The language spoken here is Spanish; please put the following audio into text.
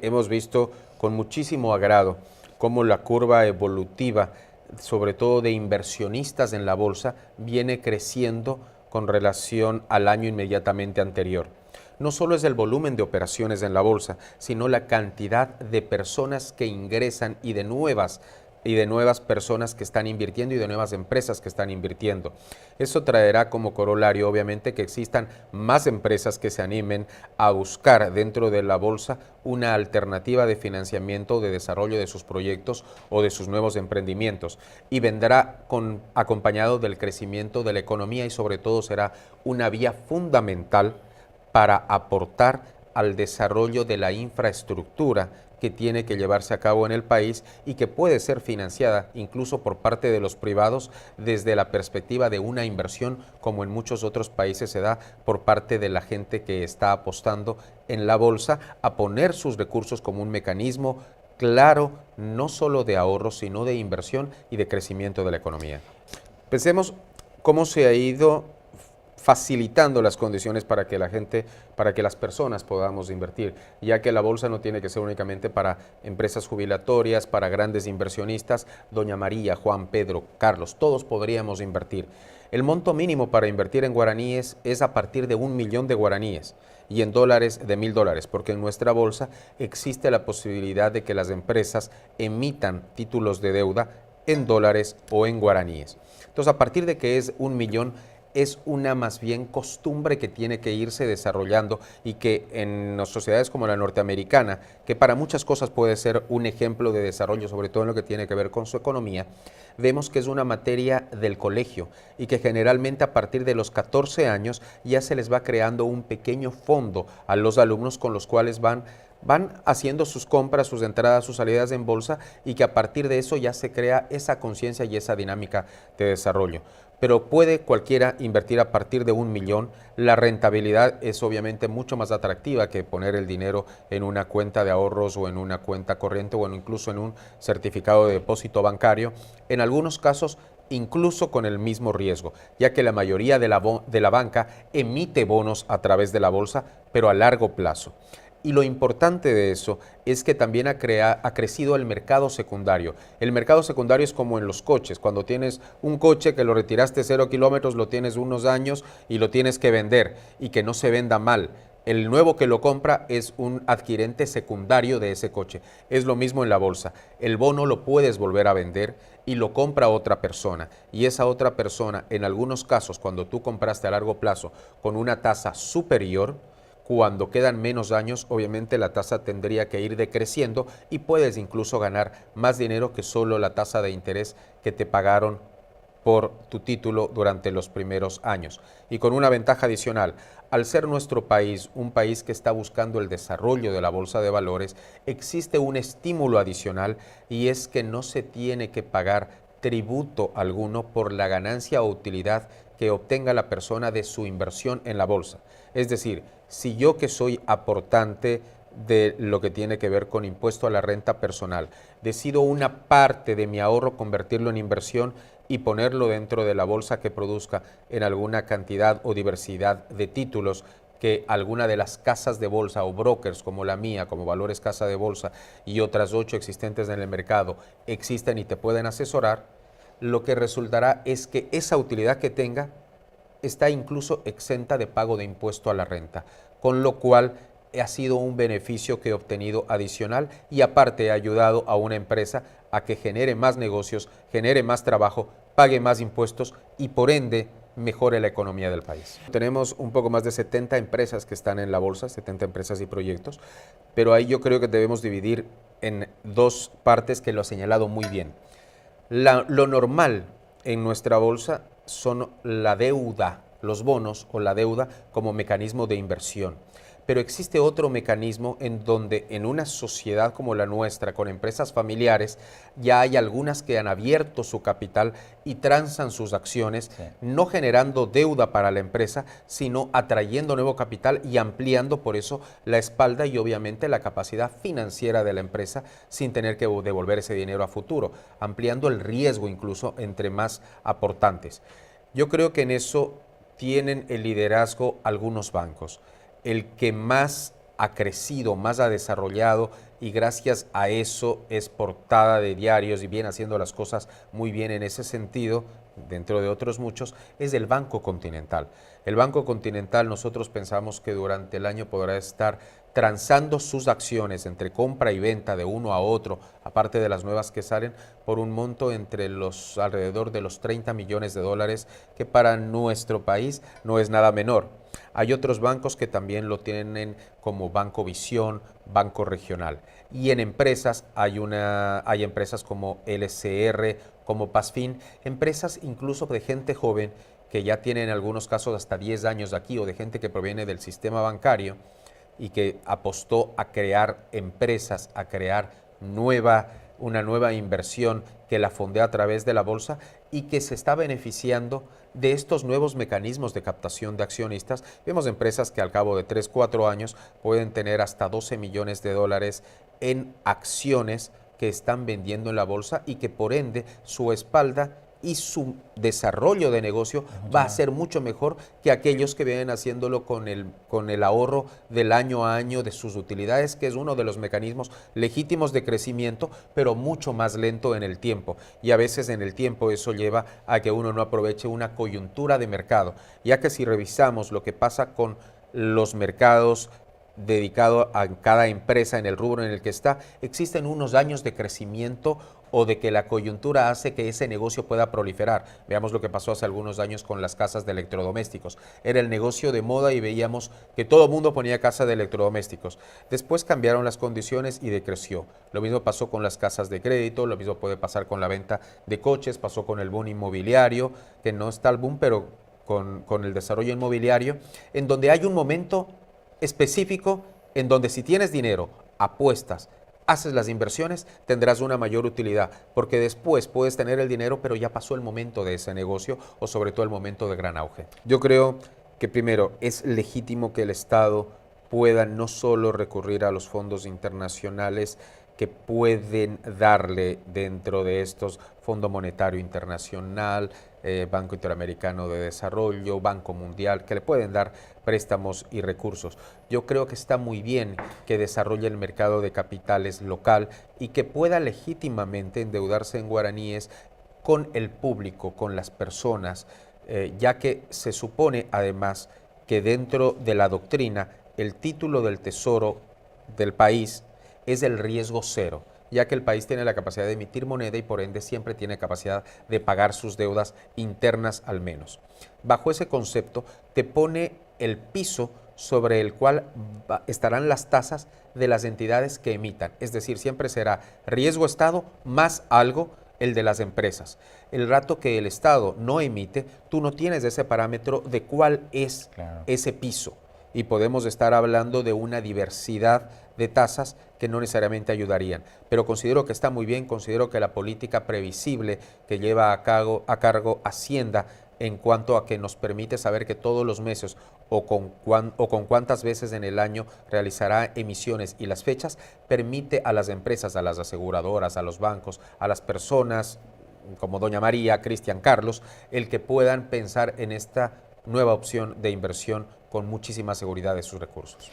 hemos visto con muchísimo agrado cómo la curva evolutiva, sobre todo de inversionistas en la bolsa, viene creciendo con relación al año inmediatamente anterior. No solo es el volumen de operaciones en la bolsa, sino la cantidad de personas que ingresan y de nuevas personas que están invirtiendo y de nuevas empresas que están invirtiendo. Eso traerá como corolario, obviamente, que existan más empresas que se animen a buscar dentro de la bolsa una alternativa de financiamiento o de desarrollo de sus proyectos o de sus nuevos emprendimientos, y vendrá acompañado del crecimiento de la economía y sobre todo será una vía fundamental para aportar al desarrollo de la infraestructura que tiene que llevarse a cabo en el país y que puede ser financiada incluso por parte de los privados desde la perspectiva de una inversión, como en muchos otros países se da por parte de la gente que está apostando en la bolsa a poner sus recursos como un mecanismo claro, no solo de ahorro, sino de inversión y de crecimiento de la economía. Pensemos cómo se ha ido facilitando las condiciones para que la gente, para que las personas podamos invertir, ya que la bolsa no tiene que ser únicamente para empresas jubilatorias, para grandes inversionistas. Doña María, Juan, Pedro, Carlos, todos podríamos invertir. El monto mínimo para invertir en guaraníes es a partir de 1.000.000 de guaraníes y en dólares de $1.000, porque en nuestra bolsa existe la posibilidad de que las empresas emitan títulos de deuda en dólares o en guaraníes. Entonces, a partir de que es 1.000.000, es una más bien costumbre que tiene que irse desarrollando y que en sociedades como la norteamericana, que para muchas cosas puede ser un ejemplo de desarrollo, sobre todo en lo que tiene que ver con su economía, vemos que es una materia del colegio y que generalmente a partir de los 14 años ya se les va creando un pequeño fondo a los alumnos con los cuales van haciendo sus compras, sus entradas, sus salidas en bolsa, y que a partir de eso ya se crea esa conciencia y esa dinámica de desarrollo. Pero puede cualquiera invertir a partir de 1.000.000. La rentabilidad es obviamente mucho más atractiva que poner el dinero en una cuenta de ahorros o en una cuenta corriente o incluso en un certificado de depósito bancario, en algunos casos incluso con el mismo riesgo, ya que la mayoría de la banca emite bonos a través de la bolsa, pero a largo plazo. Y lo importante de eso es que también ha crecido el mercado secundario. El mercado secundario es como en los coches. Cuando tienes un coche que lo retiraste 0 kilómetros, lo tienes unos años y lo tienes que vender y que no se venda mal. El nuevo que lo compra es un adquirente secundario de ese coche. Es lo mismo en la bolsa. El bono lo puedes volver a vender y lo compra otra persona. Y esa otra persona, en algunos casos, cuando tú compraste a largo plazo con una tasa superior, cuando quedan menos años, obviamente la tasa tendría que ir decreciendo y puedes incluso ganar más dinero que solo la tasa de interés que te pagaron por tu título durante los primeros años. Y con una ventaja adicional, al ser nuestro país un país que está buscando el desarrollo de la bolsa de valores, existe un estímulo adicional, y es que no se tiene que pagar tributo alguno por la ganancia o utilidad que obtenga la persona de su inversión en la bolsa. Es decir, si yo, que soy aportante de lo que tiene que ver con impuesto a la renta personal, decido una parte de mi ahorro convertirlo en inversión y ponerlo dentro de la bolsa que produzca en alguna cantidad o diversidad de títulos que alguna de las casas de bolsa o brokers como la mía, como Valores Casa de Bolsa, y otras 8 existentes en el mercado existen y te pueden asesorar, lo que resultará es que esa utilidad que tenga está incluso exenta de pago de impuesto a la renta, con lo cual ha sido un beneficio que he obtenido adicional, y aparte he ayudado a una empresa a que genere más negocios, genere más trabajo, pague más impuestos y por ende mejore la economía del país. Tenemos un poco más de 70 empresas que están en la bolsa, 70 empresas y proyectos, pero ahí yo creo que debemos dividir en dos partes que lo ha señalado muy bien. Lo normal en nuestra bolsa son la deuda, los bonos o la deuda como mecanismo de inversión. Pero existe otro mecanismo en donde en una sociedad como la nuestra, con empresas familiares, ya hay algunas que han abierto su capital y transan sus acciones, sí, no generando deuda para la empresa, sino atrayendo nuevo capital y ampliando por eso la espalda y obviamente la capacidad financiera de la empresa sin tener que devolver ese dinero a futuro, ampliando el riesgo incluso entre más aportantes. Yo creo que en eso tienen el liderazgo algunos bancos. El que más ha crecido, más ha desarrollado y gracias a eso es portada de diarios y viene haciendo las cosas muy bien en ese sentido, dentro de otros muchos, es el Banco Continental. El Banco Continental nosotros pensamos que durante el año podrá estar transando sus acciones entre compra y venta de uno a otro, aparte de las nuevas que salen, por un monto entre los alrededor de los 30 millones de dólares, que para nuestro país no es nada menor. Hay otros bancos que también lo tienen como Banco Visión, Banco Regional. Y en empresas hay empresas como LCR, como Pazfin, empresas incluso de gente joven que ya tienen en algunos casos hasta 10 años aquí o de gente que proviene del sistema bancario y que apostó a crear empresas, a crear una nueva inversión que la fondea a través de la bolsa y que se está beneficiando de estos nuevos mecanismos de captación de accionistas. Vemos empresas que al cabo de 3, 4 años pueden tener hasta 12 millones de dólares en acciones que están vendiendo en la bolsa y que por ende su espalda y su desarrollo de negocio va a ser mucho mejor que aquellos que vienen haciéndolo con el ahorro del año a año de sus utilidades, que es uno de los mecanismos legítimos de crecimiento, pero mucho más lento en el tiempo. Y a veces en el tiempo eso lleva a que uno no aproveche una coyuntura de mercado, ya que si revisamos lo que pasa con los mercados dedicado a cada empresa en el rubro en el que está, existen unos años de crecimiento o de que la coyuntura hace que ese negocio pueda proliferar. Veamos lo que pasó hace algunos años con las casas de electrodomésticos. Era el negocio de moda y veíamos que todo el mundo ponía casa de electrodomésticos. Después cambiaron las condiciones y decreció. Lo mismo pasó con las casas de crédito, lo mismo puede pasar con la venta de coches, pasó con el boom inmobiliario, que no está el boom, pero con el desarrollo inmobiliario, en donde hay un momento específico en donde si tienes dinero, apuestas, haces las inversiones, tendrás una mayor utilidad, porque después puedes tener el dinero, pero ya pasó el momento de ese negocio o sobre todo el momento de gran auge. Yo creo que primero es legítimo que el Estado pueda no solo recurrir a los fondos internacionales que pueden darle dentro de estos Fondo Monetario Internacional, Banco Interamericano de Desarrollo, Banco Mundial, que le pueden dar préstamos y recursos. Yo creo que está muy bien que desarrolle el mercado de capitales local y que pueda legítimamente endeudarse en guaraníes con el público, con las personas, ya que se supone además que dentro de la doctrina el título del tesoro del país es el riesgo cero, ya que el país tiene la capacidad de emitir moneda y por ende siempre tiene capacidad de pagar sus deudas internas al menos. Bajo ese concepto te pone el piso sobre el cual estarán las tasas de las entidades que emitan, es decir, siempre será riesgo Estado más algo el de las empresas. El rato que el Estado no emite, tú no tienes ese parámetro de cuál es ese piso y podemos estar hablando de una diversidad de tasas que no necesariamente ayudarían. Pero considero que está muy bien, considero que la política previsible que lleva a cargo Hacienda en cuanto a que nos permite saber que todos los meses o con cuántas veces en el año realizará emisiones y las fechas, permite a las empresas, a las aseguradoras, a los bancos, a las personas como doña María, Cristian Carlos, el que puedan pensar en esta nueva opción de inversión con muchísima seguridad de sus recursos.